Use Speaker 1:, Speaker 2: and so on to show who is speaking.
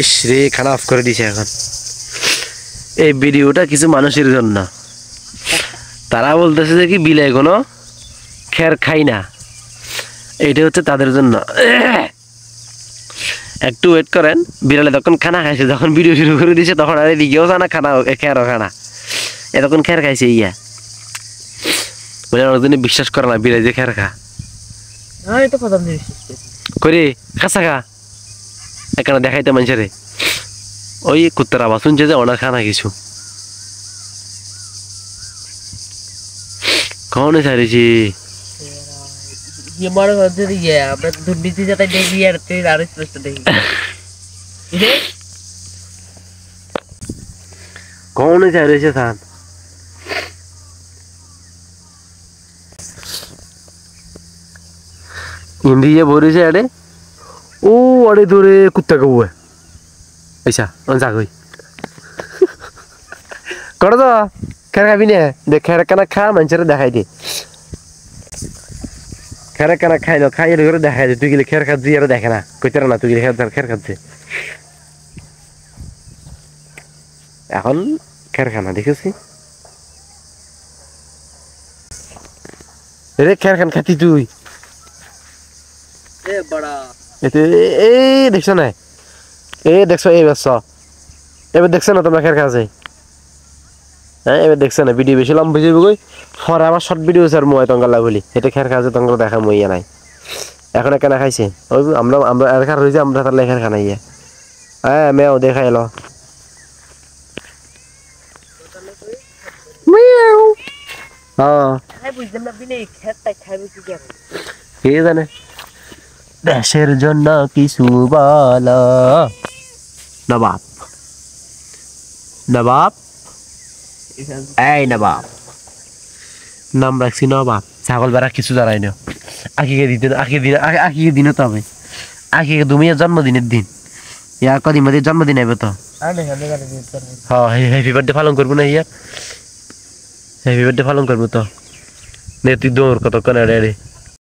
Speaker 1: ইস রে, খানা অফ করে দিছে এখন। এই ভিডিওটা কিছু মানুষের জন্য, তারা বলতেছে যে কি বিলাই কোনো খের খাই না, এটা হচ্ছে তাদের জন্য। একটু ওয়েট করেন, বিড়ালে তখন খানা খাইছে, যখন ভিডিও শুরু করে দিছে তখন আর এদিকেও জানা খানা খেরও খানা, এতক্ষণ খের খাইছে ইয়া। মানে অনেকদিনে বিশ্বাস করে না বিড়াই যে খের খা করে খাসা খা এখানে দেখাইতে মানুষেরে। ওই কুত্তার আওয়াজ শুনছে যে ওনার খানা কিছু কনে ছাড়িছি। কনে ছাড়িছে থান ইন্ডিয়া ভরেছে আরে। ও আরে ধরে কুত্তা কবু আচ্ছা যাগই করে তো খের খাবি না, দেখ খের কানা খা মানুষের দেখাই দে, খের কানা খাইলো খাই করে দেখাই দে। তুই গেলে খের খাচ্ছি আর দেখে না, কইতে না তুই গেলে খের খাচ্ছে। এখন খের খানা দেখেছি রে, খের খান খাতি তুই এই দেখছো না, এই দেখছো এই বেশ এবার দেখছো না তোমরা খের খাচ্ছে। হ্যাঁ এবার দেখছো না, ভিডিও বেশি লম্বা বুঝে গই পরে আবার শর্ট ভিডিও স্যার মই তঙ্গালা বলি এটা খের খাচ্ছে তঙ্গলা দেখা মইয়া নাই। এখন কেনা খাইছে ওই আমরা আমরা এখানে রয়েছে, আমরা তাহলে এখানে খানাইয়া হ্যাঁ মেয়েও দেখাই এলো। কে জানে দেশের জন্য কিছু বলা। নবাব নবাব এই নবাব নাম রাখছি নবাব। ছাগল বেড়া কিছু জানাই না, আখিকে দিতে আখিকে দিন তো হবে, আখিকে তুমি জন্মদিনের দিন ইয়া কদিন মধ্যে জন্মদিন আইব তো। হ্যাঁ হ্যাপি বার্থডে পালন করবো না ইয়া, হ্যাপি বার্থডে পালন করবো তো। নে তুই দৌড় কতক্ষণ রে